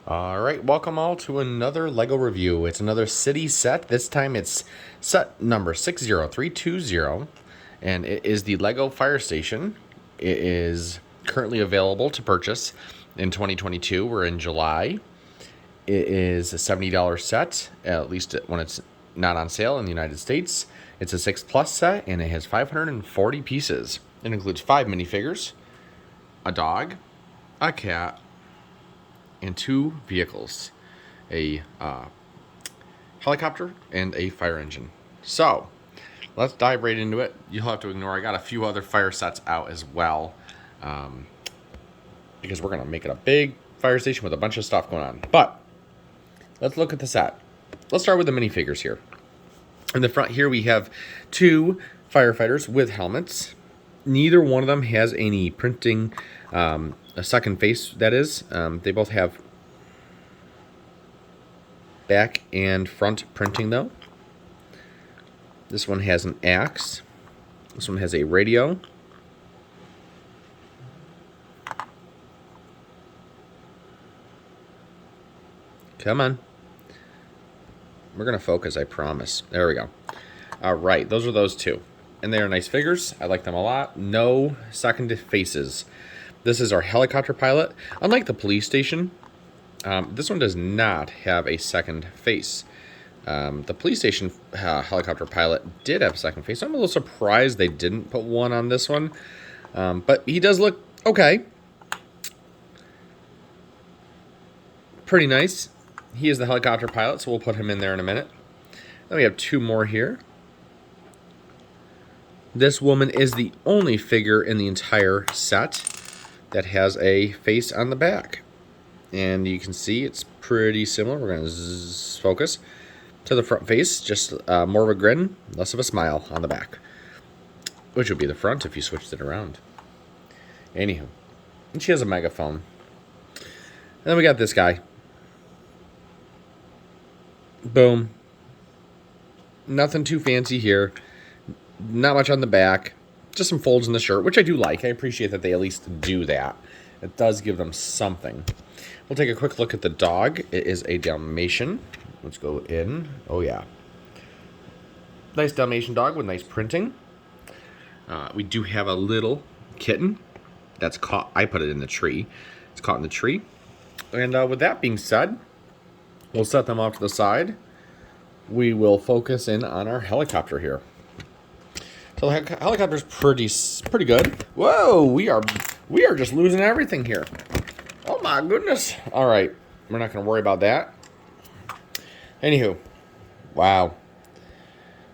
All right, welcome all to another LEGO review. It's another city set. This time it's set number 60320, and it is the LEGO Fire Station. It is currently available to purchase in 2022. We're in July. It is a $70 set, at least when it's not on sale in the United States. It's a 6+ set, and it has 540 pieces. It includes 5 minifigures, a dog, a cat, and 2 vehicles, a helicopter and a fire engine. So let's dive right into it. You'll have to ignore I got a few other fire sets out as well, because we're gonna make it a big fire station with a bunch of stuff going on. But let's look at the set. Let's start with the minifigures here. In the front here we have 2 firefighters with helmets. Neither one of them has any printing, a second face, that is. They both have back and front printing, though. This one has an axe. This one has a radio. Come on. We're going to focus, I promise. There we go. All right, those are those 2. And they are nice figures. I like them a lot. No second faces. This is our helicopter pilot. Unlike the police station, this one does not have a second face. The police station helicopter pilot did have a second face. I'm a little surprised they didn't put one on this one. But he does look okay. Pretty nice. He is the helicopter pilot, so we'll put him in there in a minute. Then we have 2 more here. This woman is the only figure in the entire set that has a face on the back. And you can see it's pretty similar. We're going to focus to the front face. Just more of a grin, less of a smile on the back. Which would be the front if you switched it around. Anywho. And she has a megaphone. And then we got this guy. Boom. Nothing too fancy here. Not much on the back. Just some folds in the shirt, which I do like. I appreciate that they at least do that. It does give them something. We'll take a quick look at the dog. It is a Dalmatian. Let's go in. Oh, yeah. Nice Dalmatian dog with nice printing. We do have a little kitten that's caught. I put it in the tree. It's caught in the tree. And with that being said, we'll set them off to the side. We will focus in on our helicopter here. So the helicopter's pretty good. Whoa, we are just losing everything here. Oh my goodness. All right, we're not going to worry about that. Anywho, wow.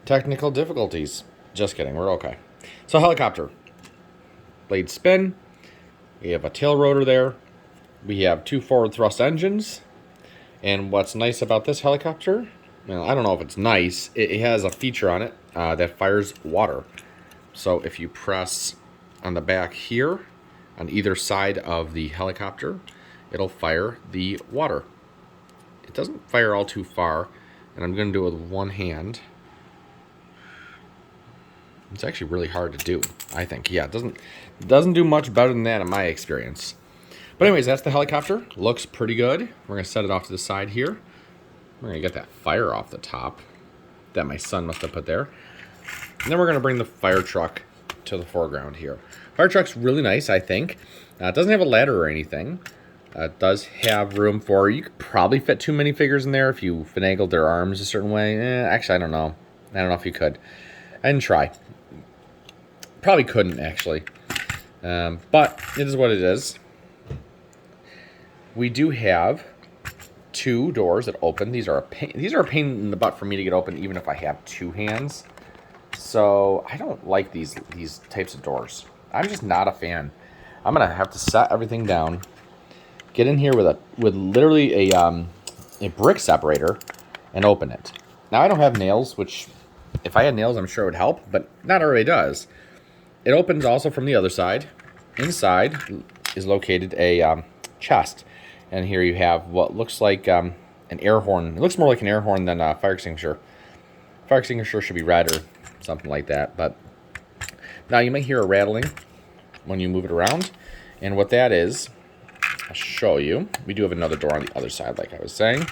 Technical difficulties. Just kidding, we're okay. So helicopter. Blade spin. We have a tail rotor there. We have 2 forward thrust engines. And what's nice about this helicopter, well, I don't know if it's nice, it has a feature on it that fires water. So if you press on the back here, on either side of the helicopter, it'll fire the water. It doesn't fire all too far, and I'm going to do it with one hand. It's actually really hard to do, I think. Yeah, it doesn't do much better than that in my experience. But anyways, that's the helicopter. Looks pretty good. We're going to set it off to the side here. We're going to get that fire off the top that my son must have put there. And then we're going to bring the fire truck to the foreground here. Fire truck's really nice, I think. It doesn't have a ladder or anything. It does have room for, you could probably fit 2 minifigures in there if you finagled their arms a certain way. Actually, I don't know. I don't know if you could. I didn't try. Probably couldn't, actually. But it is what it is. We do have 2 doors that open. These are a pain in the butt for me to get open, even if I have 2 hands. So I don't like these types of doors. I'm just not a fan. I'm gonna have to set everything down, get in here with literally a brick separator, and open it. Now I don't have nails, which if I had nails, I'm sure it would help, but not everybody does. It opens also from the other side. Inside is located a chest. And here you have what looks like an air horn. It looks more like an air horn than a fire extinguisher. Fire extinguisher should be red or something like that. But now you might hear a rattling when you move it around. And what that is, I'll show you. We do have another door on the other side, like I was saying.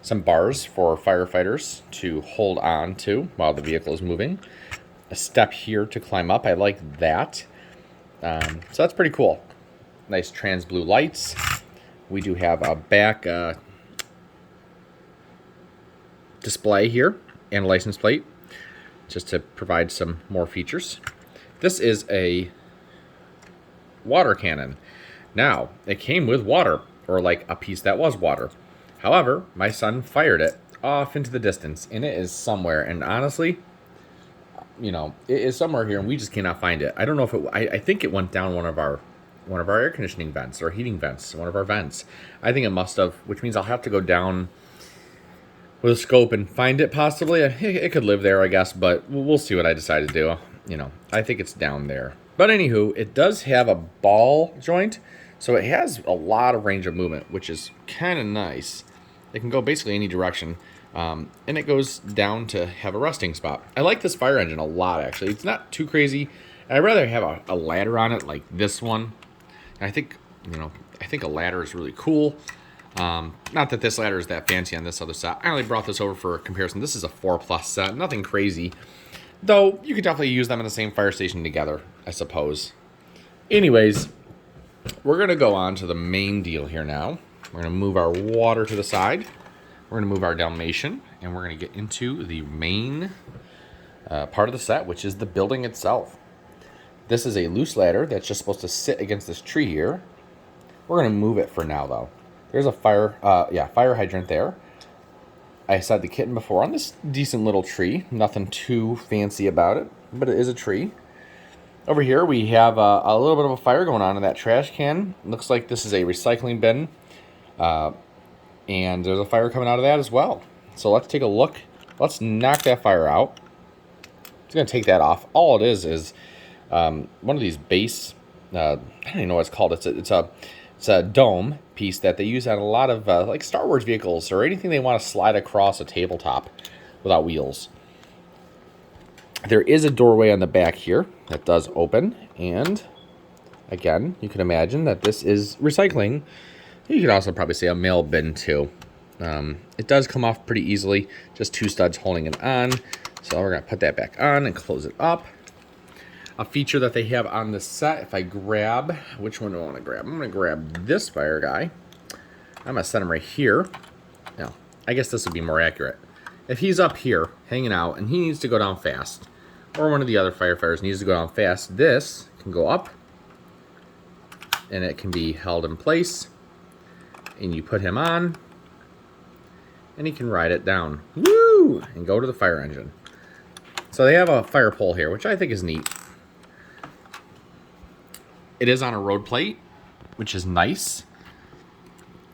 Some bars for firefighters to hold on to while the vehicle is moving. A step here to climb up. I like that. So that's pretty cool. Nice trans blue lights. We do have a back display here and a license plate just to provide some more features. This is a water cannon. Now, it came with water, or like a piece that was water. However, my son fired it off into the distance, and it is somewhere. And honestly, you know, it is somewhere here, and we just cannot find it. I don't know if it. I think it went down one of our air conditioning vents or heating vents, one of our vents. I think it must have, which means I'll have to go down with a scope and find it. Possibly, it could live there, I guess, but we'll see what I decide to do. You know, I think it's down there. But anywho, it does have a ball joint, so it has a lot of range of movement, which is kind of nice. It can go basically any direction, and it goes down to have a resting spot. I like this fire engine a lot, actually. It's not too crazy. I'd rather have a ladder on it like this one. And I think, you know, I think a ladder is really cool. Not that this ladder is that fancy on this other set. I only brought this over for a comparison. This is a 4+ set, nothing crazy. Though, you could definitely use them in the same fire station together, I suppose. Anyways, we're going to go on to the main deal here now. We're going to move our water to the side. We're going to move our Dalmatian. And we're going to get into the main part of the set, which is the building itself. This is a loose ladder that's just supposed to sit against this tree here. We're going to move it for now, though. There's a fire hydrant there. I said the kitten before on this decent little tree. Nothing too fancy about it, but it is a tree. Over here we have a little bit of a fire going on in that trash can. Looks like this is a recycling bin. And there's a fire coming out of that as well. So let's take a look. Let's knock that fire out. It's going to take that off. All it is one of these base, I don't even know what it's called. It's a dome piece that they use on a lot of like Star Wars vehicles or anything they want to slide across a tabletop without wheels. There is a doorway on the back here that does open, and again, you can imagine that this is recycling. You could also probably say a mail bin too. It does come off pretty easily, just 2 studs holding it on. So we're going to put that back on and close it up. A feature that they have on the set, if I grab, which one do I want to grab? I'm going to grab this fire guy. I'm going to set him right here. Now, I guess this would be more accurate. If he's up here hanging out and he needs to go down fast, or one of the other firefighters needs to go down fast, this can go up and it can be held in place, and you put him on and he can ride it down. Woo! And go to the fire engine. So they have a fire pole here, which I think is neat. It is on a road plate, which is nice.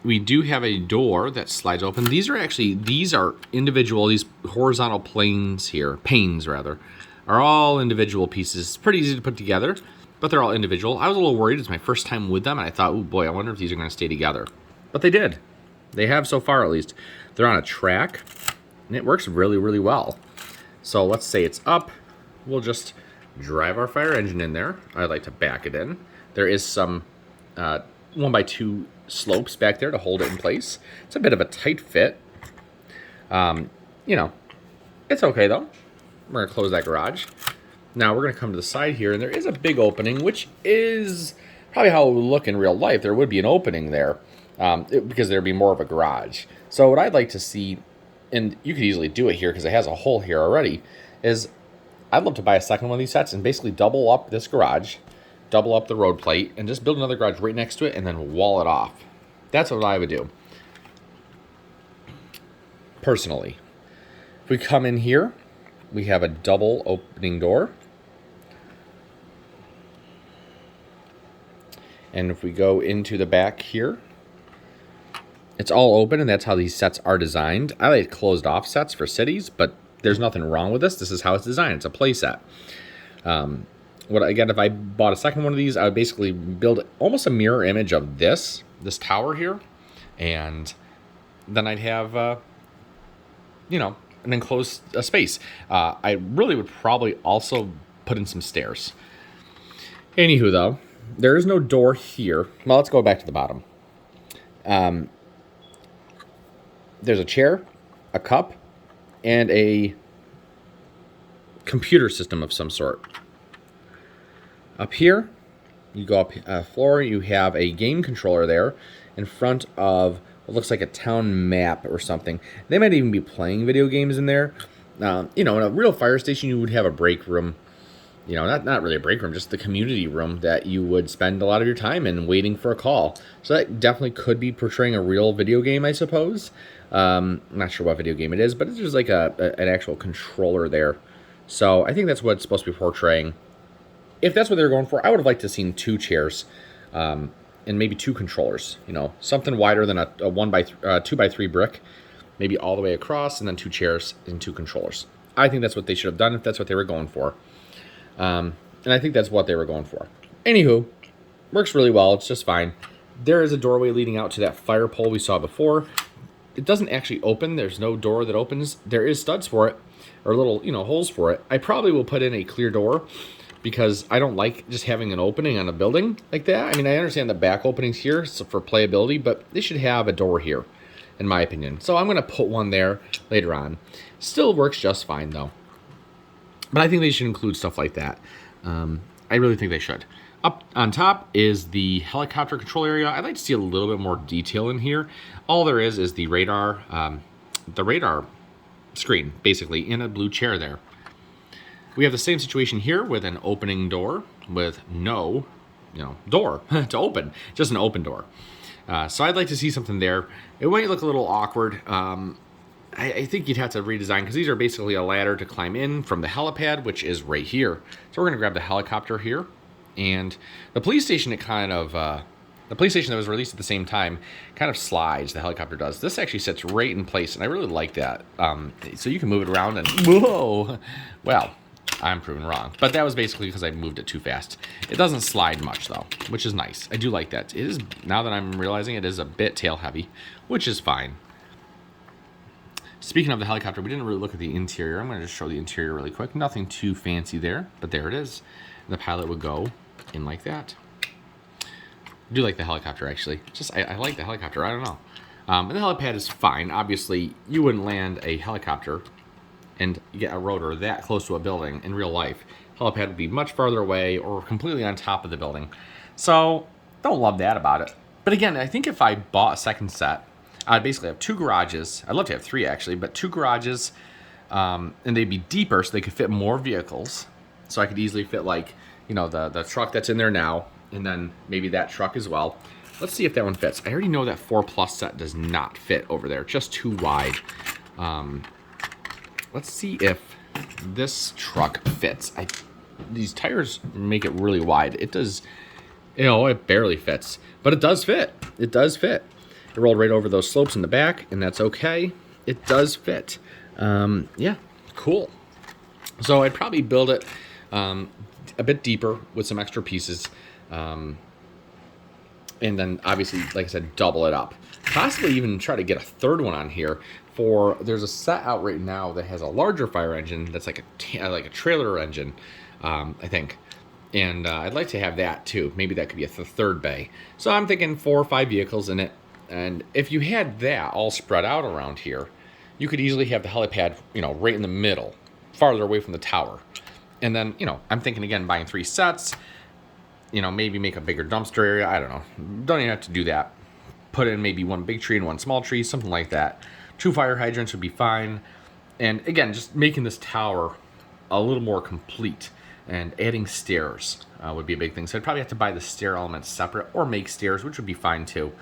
We do have a door that slides open. These are individual, these horizontal panes rather, are all individual pieces. It's pretty easy to put together, but they're all individual. I was a little worried. It's my first time with them, and I thought, oh boy, I wonder if these are going to stay together. But they did. They have so far, at least. They're on a track, and it works really, really well. So let's say it's up. We'll just drive our fire engine in there. I'd like to back it in. There is some 1x2 slopes back there to hold it in place. It's a bit of a tight fit. You know, it's okay though. We're going to close that garage. Now we're going to come to the side here, and there is a big opening, which is probably how it would look in real life. There would be an opening there because there would be more of a garage. So what I'd like to see, and you could easily do it here because it has a hole here already, is I'd love to buy a second one of these sets and basically double up this garage, double up the road plate, and just build another garage right next to it and then wall it off. That's what I would do, personally. If we come in here, we have a double opening door. And if we go into the back here, it's all open, and that's how these sets are designed. I like closed off sets for cities, but there's nothing wrong with this. This is how it's designed. It's a play set. Again, if I bought a second one of these, I would basically build almost a mirror image of this tower here, and then I'd have, you know, an enclosed space. I really would probably also put in some stairs. Anywho, though, there is no door here. Well, let's go back to the bottom. There's a chair, a cup, and a computer system of some sort. Up here, you go up floor, you have a game controller there in front of what looks like a town map or something. They might even be playing video games in there. In a real fire station, you would have a break room. Not really a break room, just the community room that you would spend a lot of your time in waiting for a call. So that definitely could be portraying a real video game, I suppose. I'm not sure what video game it is, but there's like an actual controller there. So I think that's what it's supposed to be portraying. If that's what they're going for, I would have liked to have seen 2 chairs and maybe 2 controllers. Something wider than a 2x3 brick, maybe all the way across, and then 2 chairs and 2 controllers. I think that's what they should have done if that's what they were going for. And I think that's what they were going for. Anywho, works really well. It's just fine. There is a doorway leading out to that fire pole we saw before. It doesn't actually open. There's no door that opens. There is studs for it, or little, holes for it. I probably will put in a clear door because I don't like just having an opening on a building like that. I mean, I understand the back openings here for playability, but they should have a door here, in my opinion. So I'm going to put one there later on. Still works just fine, though. But I think they should include stuff like that. I really think they should. Up on top is the helicopter control area. I'd like to see a little bit more detail in here. All there is the radar screen, basically, in a blue chair there. We have the same situation here with an opening door with no, door to open, just an open door. So I'd like to see something there. It might look a little awkward. I think you'd have to redesign because these are basically a ladder to climb in from the helipad, which is right here. So we're going to grab the helicopter here. And the police station, the police station that was released at the same time kind of slides, the helicopter does. This actually sits right in place, and I really like that. So you can move it around and, whoa! Well, I'm proven wrong. But that was basically because I moved it too fast. It doesn't slide much, though, which is nice. I do like that. It is, now that I'm realizing it is a bit tail heavy, which is fine. Speaking of the helicopter, we didn't really look at the interior. I'm going to just show the interior really quick. Nothing too fancy there, but there it is. And the pilot would go in like that. I do like the helicopter, actually. I like the helicopter. I don't know. And the helipad is fine. Obviously, you wouldn't land a helicopter and get a rotor that close to a building in real life. Helipad would be much farther away or completely on top of the building. So, don't love that about it. But again, I think if I bought a second set, I'd basically have 2 garages. I'd love to have 3, actually, but 2 garages, and they'd be deeper so they could fit more vehicles. So I could easily fit, like, the truck that's in there now, and then maybe that truck as well. Let's see if that one fits. I already know that 4+ set does not fit over there, just too wide. Let's see if this truck fits. These tires make it really wide. It does, it barely fits, but it does fit. It does fit. It rolled right over those slopes in the back, and that's okay. It does fit. Yeah, cool. So I'd probably build it a bit deeper with some extra pieces. And then obviously, like I said, double it up. Possibly even try to get a third one on here. There's a set out right now that has a larger fire engine that's like a trailer engine, I think. And I'd like to have that too. Maybe that could be a third bay. So I'm thinking 4 or 5 vehicles in it. And if you had that all spread out around here, you could easily have the helipad, right in the middle, farther away from the tower. And then, I'm thinking again, buying 3 sets, maybe make a bigger dumpster area. I don't know. Don't even have to do that. Put in maybe 1 big tree and 1 small tree, something like that. 2 fire hydrants would be fine. And again, just making this tower a little more complete and adding stairs would be a big thing. So I'd probably have to buy the stair elements separate or make stairs, which would be fine too.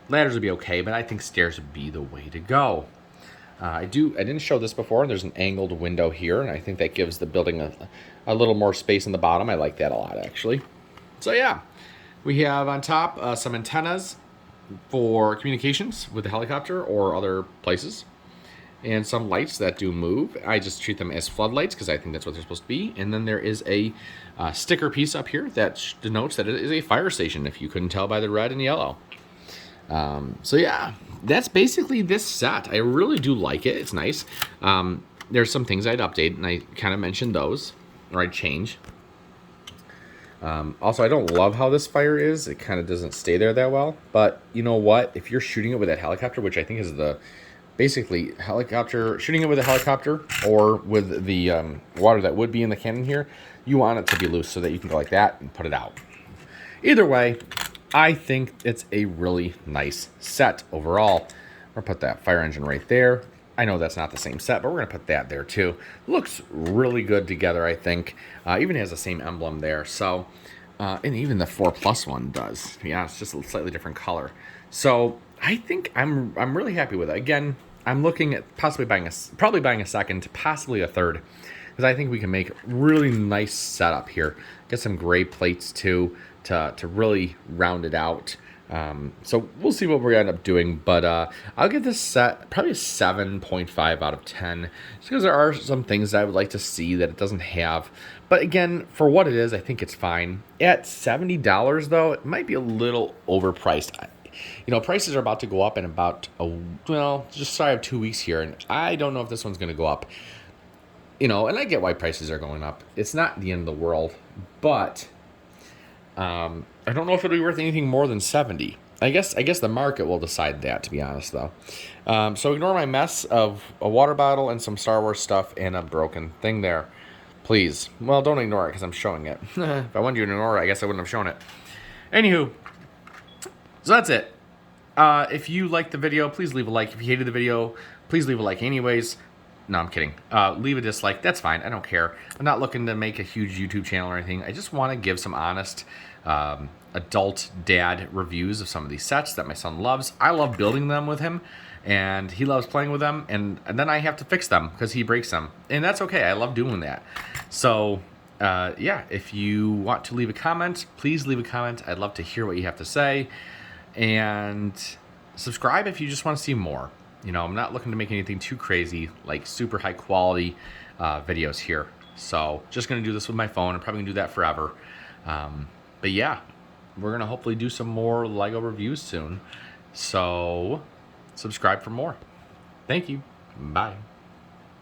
Ladders would be okay, but I think stairs would be the way to go. I didn't show this before. There's an angled window here, and I think that gives the building a little more space in the bottom. I like that a lot, actually. So yeah, we have on top some antennas for communications with the helicopter or other places, and some lights that do move. I just treat them as floodlights because I think that's what they're supposed to be. And then there is a sticker piece up here that denotes that it is a fire station, if you couldn't tell by the red and yellow. So yeah, that's basically this set. I really do like it. It's nice. There's some things I'd update, and I kind of mentioned those, or I'd change. Also, I don't love how this fire is. It kind of doesn't stay there that well. But you know what? If you're shooting it with that helicopter, which I think is the basically helicopter, shooting it with a helicopter or with the water that would be in the cannon here, you want it to be loose so that you can go like that and put it out. Either way, I think it's a really nice set overall. We're going to put that fire engine right there. I know that's not the same set, but we're going to put that there too. Looks really good together, I think. Even has the same emblem there. So, and even the 4+ one does. Yeah, it's just a slightly different color. So I think I'm really happy with it. Again, I'm looking at probably buying a second, possibly a third, because I think we can make a really nice setup here. Get some gray plates too to really round it out. So we'll see what we end up doing, but I'll give this set probably a 7.5 out of 10, just because there are some things that I would like to see that it doesn't have. But again, for what it is, I think it's fine. At $70 though, it might be a little overpriced. You know, prices are about to go up in about just shy of 2 weeks here, and I don't know if this one's going to go up. You know, and I get why prices are going up. It's not the end of the world, but I don't know if it'll be worth anything more than 70. I guess the market will decide that, to be honest, though. So ignore my mess of a water bottle and some Star Wars stuff and a broken thing there. Please. Well, don't ignore it because I'm showing it. If I wanted you to ignore it, I guess I wouldn't have shown it. Anywho, so that's it. If you liked the video, please leave a like. If you hated the video, please leave a like anyways. No, I'm kidding. Leave a dislike. That's fine. I don't care. I'm not looking to make a huge YouTube channel or anything. I just want to give some honest adult dad reviews of some of these sets that my son loves. I love building them with him, and he loves playing with them, and then I have to fix them because he breaks them. And that's okay. I love doing that. So, yeah, if you want to leave a comment, please leave a comment. I'd love to hear what you have to say. And subscribe if you just want to see more. You know, I'm not looking to make anything too crazy, like super high quality videos here. So just going to do this with my phone. I'm probably going to do that forever. But yeah, we're going to hopefully do some more LEGO reviews soon. So subscribe for more. Thank you. Bye.